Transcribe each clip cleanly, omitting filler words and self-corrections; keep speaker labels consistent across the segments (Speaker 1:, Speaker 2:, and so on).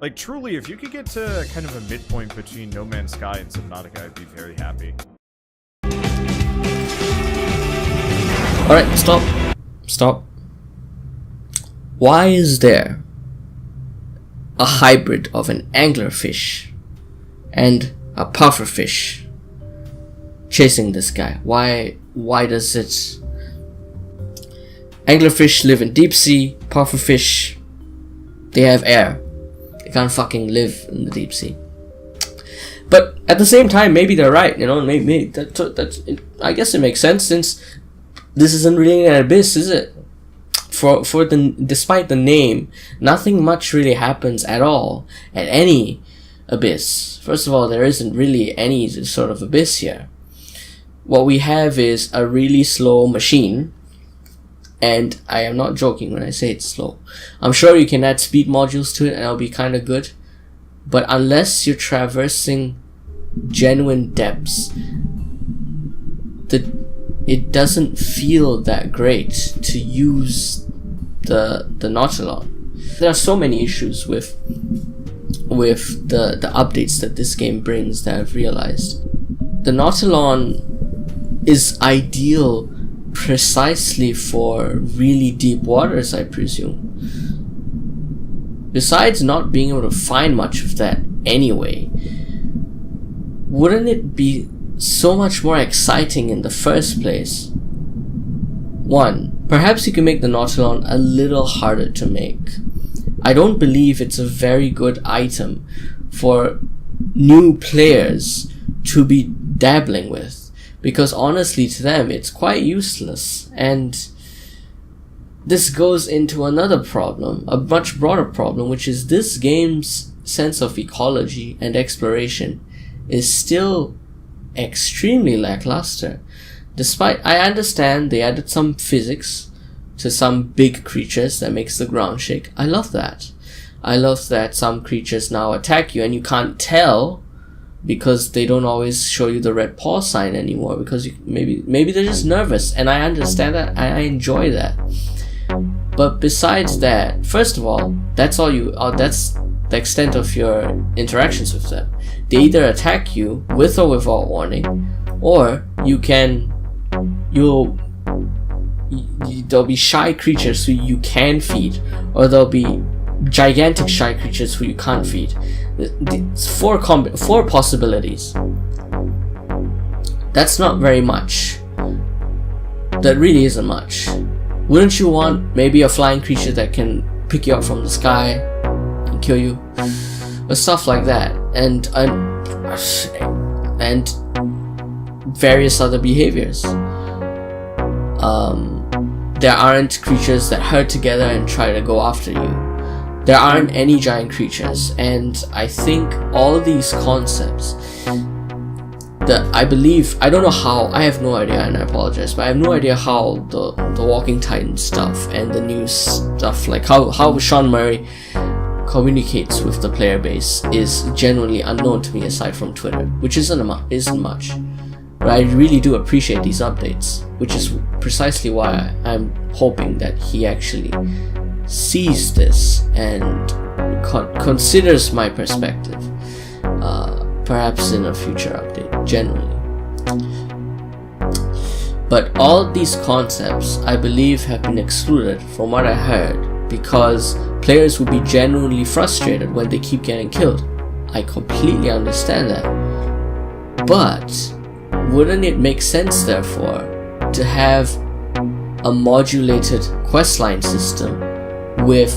Speaker 1: Like, truly, if you could get to kind of a midpoint between No Man's Sky and Subnautica, I'd be very happy.
Speaker 2: Alright, stop. Stop. Why is there a hybrid of an anglerfish and a pufferfish chasing this guy? Why does it... Anglerfish live in deep sea, pufferfish, they have air. They can't fucking live in the deep sea. But at the same time, maybe they're right, you know, maybe that's I guess it makes sense, since this isn't really an abyss, is it? Despite the name, nothing much really happens at all at any abyss. First of all, there isn't really any sort of abyss here. What we have is a really slow machine, and I am not joking when I say it's slow. I'm sure you can add speed modules to it and it'll be kind of good, but unless you're traversing genuine depths, it doesn't feel that great to use the Nautilon. There are so many issues with the updates that this game brings that I've realized. The Nautilon is ideal precisely for really deep waters, I presume. Besides not being able to find much of that anyway, wouldn't it be so much more exciting in the first place? One, perhaps you can make the Nautilon a little harder to make. I don't believe it's a very good item for new players to be dabbling with, because honestly to them it's quite useless. And this goes into another problem, a much broader problem, which is this game's sense of ecology and exploration is still extremely lackluster. Despite, I understand they added some physics to some big creatures that makes the ground shake. I love that. I love that some creatures now attack you and you can't tell because they don't always show you the red paw sign anymore, because maybe they're just nervous, and I understand that. I enjoy that. But besides that, first of all, that's the extent of your interactions with them. They either attack you with or without warning, or there'll be shy creatures who you can feed, or there'll be gigantic shy creatures who you can't feed. It's four possibilities. That's not very much. That really isn't much. Wouldn't you want maybe a flying creature that can pick you up from the sky and kill you, or stuff like that, and various other behaviors? There aren't creatures that herd together and try to go after you. There aren't any giant creatures, and I think all these concepts that I don't know how, I have no idea, and I apologize, but I have no idea how the Walking Titan stuff and the new stuff, like how Sean Murray communicates with the player base, is genuinely unknown to me aside from Twitter, which isn't much. But I really do appreciate these updates, which is precisely why I'm hoping that he actually sees this and considers my perspective, perhaps in a future update, generally. But all these concepts, I believe, have been excluded from what I heard, because players will be genuinely frustrated when they keep getting killed. I completely understand that. But wouldn't it make sense, therefore, to have a modulated questline system with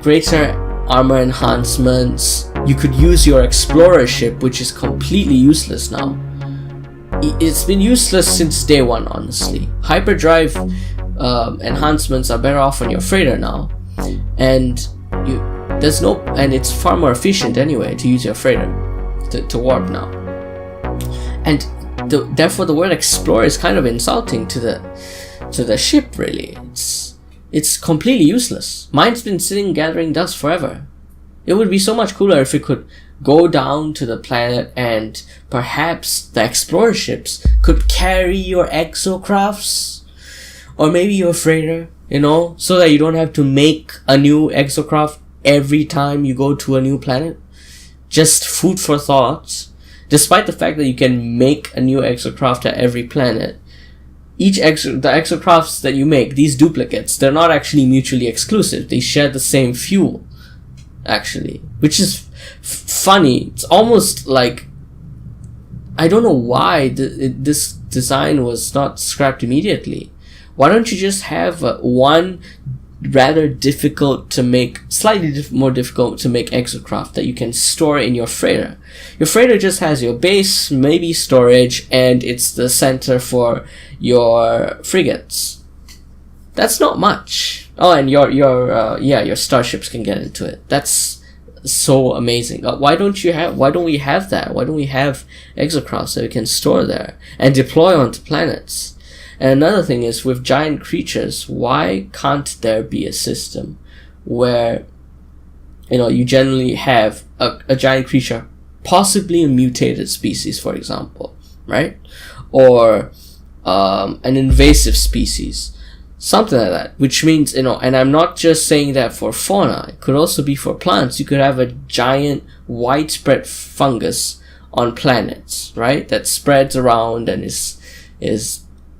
Speaker 2: greater armor enhancements? You could use your explorer ship, which is completely useless now. It's been useless since day one, honestly. Hyperdrive enhancements are better off on your freighter now, and it's far more efficient anyway to use your freighter to warp now. And therefore the word explorer is kind of insulting to the ship, really. It's completely useless. Mine's been sitting gathering dust forever. It would be so much cooler if it could go down to the planet and perhaps the explorer ships could carry your exocrafts, or maybe your freighter, so that you don't have to make a new exocraft every time you go to a new planet? Just food for thought. Despite the fact that you can make a new exocraft at every planet, the exocrafts that you make, these duplicates, they're not actually mutually exclusive. They share the same fuel, actually, which is funny. It's almost like, I don't know why this design was not scrapped immediately. Why don't you just have one rather difficult to make, slightly more difficult to make exocraft that you can store in your freighter? Your freighter just has your base, maybe storage, and it's the center for your frigates. That's not much. Oh, and your starships can get into it. That's so amazing. Why don't we have that? Why don't we have exocrafts that we can store there and deploy onto planets? And another thing is, with giant creatures, why can't there be a system where, you generally have a giant creature, possibly a mutated species, for example, right? Or an invasive species, something like that, which means, and I'm not just saying that for fauna, it could also be for plants. You could have a giant widespread fungus on planets, right? That spreads around and is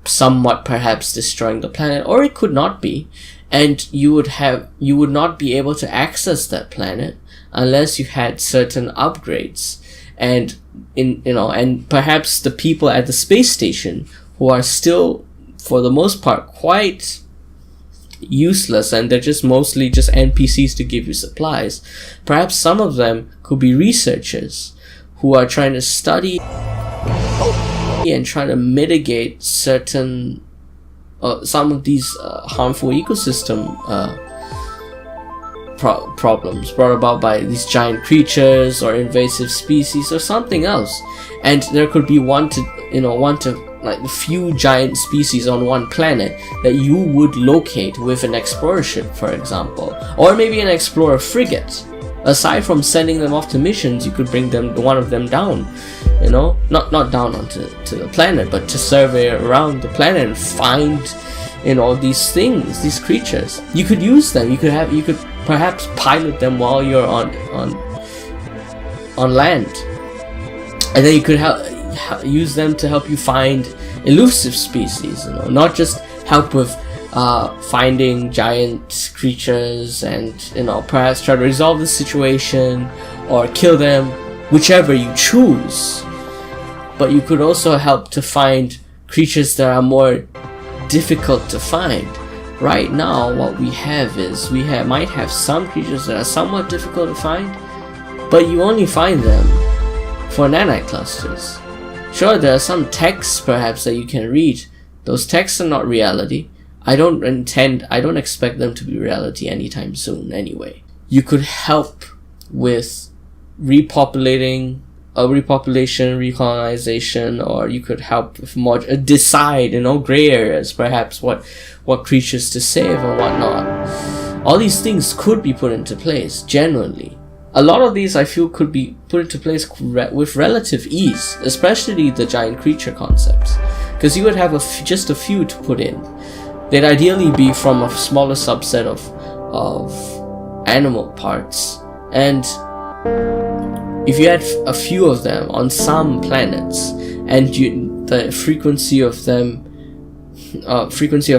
Speaker 2: somewhat perhaps destroying the planet, or it could not be, and you would not be able to access that planet unless you had certain upgrades, and and perhaps the people at the space station, who are still for the most part quite useless, and they're just mostly just NPCs to give you supplies. Perhaps some of them could be researchers who are trying to study and try to mitigate certain some of these harmful ecosystem problems brought about by these giant creatures or invasive species or something else. And there could be one to like a few giant species on one planet that you would locate with an explorer ship, for example, or maybe an explorer frigate. Aside from sending them off to missions, you could bring one of them down, not down onto the planet, but to survey around the planet and find, these things, these creatures. You could use them. You could perhaps pilot them while you're on land, and then you could use them to help you find elusive species. Not just help with finding giant creatures and perhaps try to resolve the situation or kill them, whichever you choose. But you could also help to find creatures that are more difficult to find. Right now, what we have is might have some creatures that are somewhat difficult to find, but you only find them for nanite clusters. Sure, there are some texts perhaps that you can read. Those texts are not reality. I don't expect them to be reality anytime soon anyway. You could help with repopulation, recolonization, or you could help with more, decide, gray areas, perhaps what creatures to save and whatnot. All these things could be put into place, genuinely. A lot of these I feel could be put into place with relative ease, especially the giant creature concepts, because you would have just a few to put in. They'd ideally be from a smaller subset of animal parts, and if you had a few of them on some planets, and the frequency of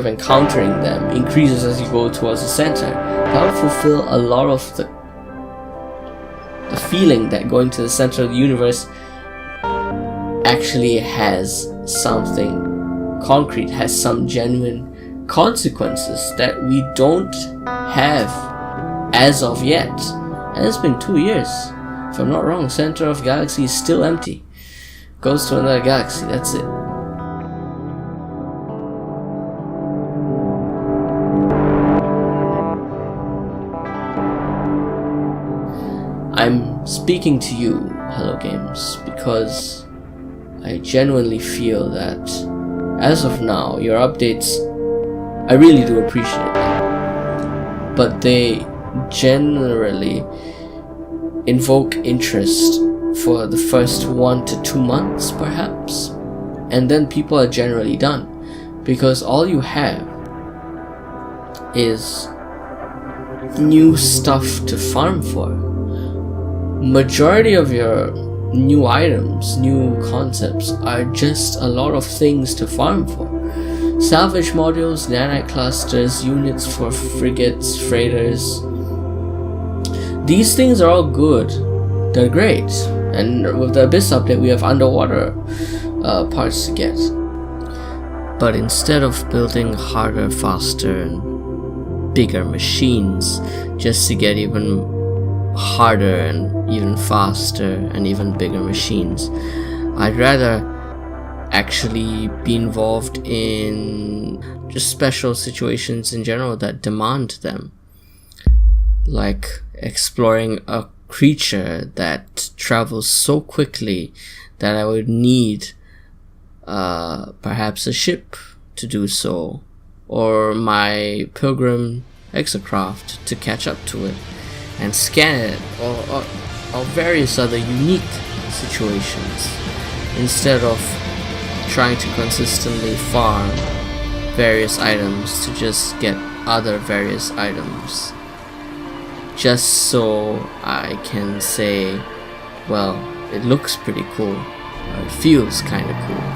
Speaker 2: encountering them increases as you go towards the center, that would fulfill a lot of the feeling that going to the center of the universe actually has something concrete, has some genuine consequences that we don't have as of yet. And it's been 2 years. If I'm not wrong, center of galaxy is still empty. Goes to another galaxy, that's it. I'm speaking to you, Hello Games, because I genuinely feel that as of now, your updates, I really do appreciate them, but they generally invoke interest for the first 1 to 2 months perhaps, and then people are generally done, because all you have is new stuff to farm for. Majority of your new items, new concepts are just a lot of things to farm for. Salvage modules, nanite clusters, units for frigates, freighters. These things are all good. They're great. And with the Abyss update, we have underwater parts to get. But instead of building harder, faster, and bigger machines just to get even harder and even faster and even bigger machines, I'd rather actually be involved in just special situations in general that demand them, like exploring a creature that travels so quickly that I would need perhaps a ship to do so, or my pilgrim exocraft to catch up to it and scan it, or various other unique situations, instead of trying to consistently farm various items to just get other various items, just so I can say, well, it looks pretty cool, or it feels kinda cool.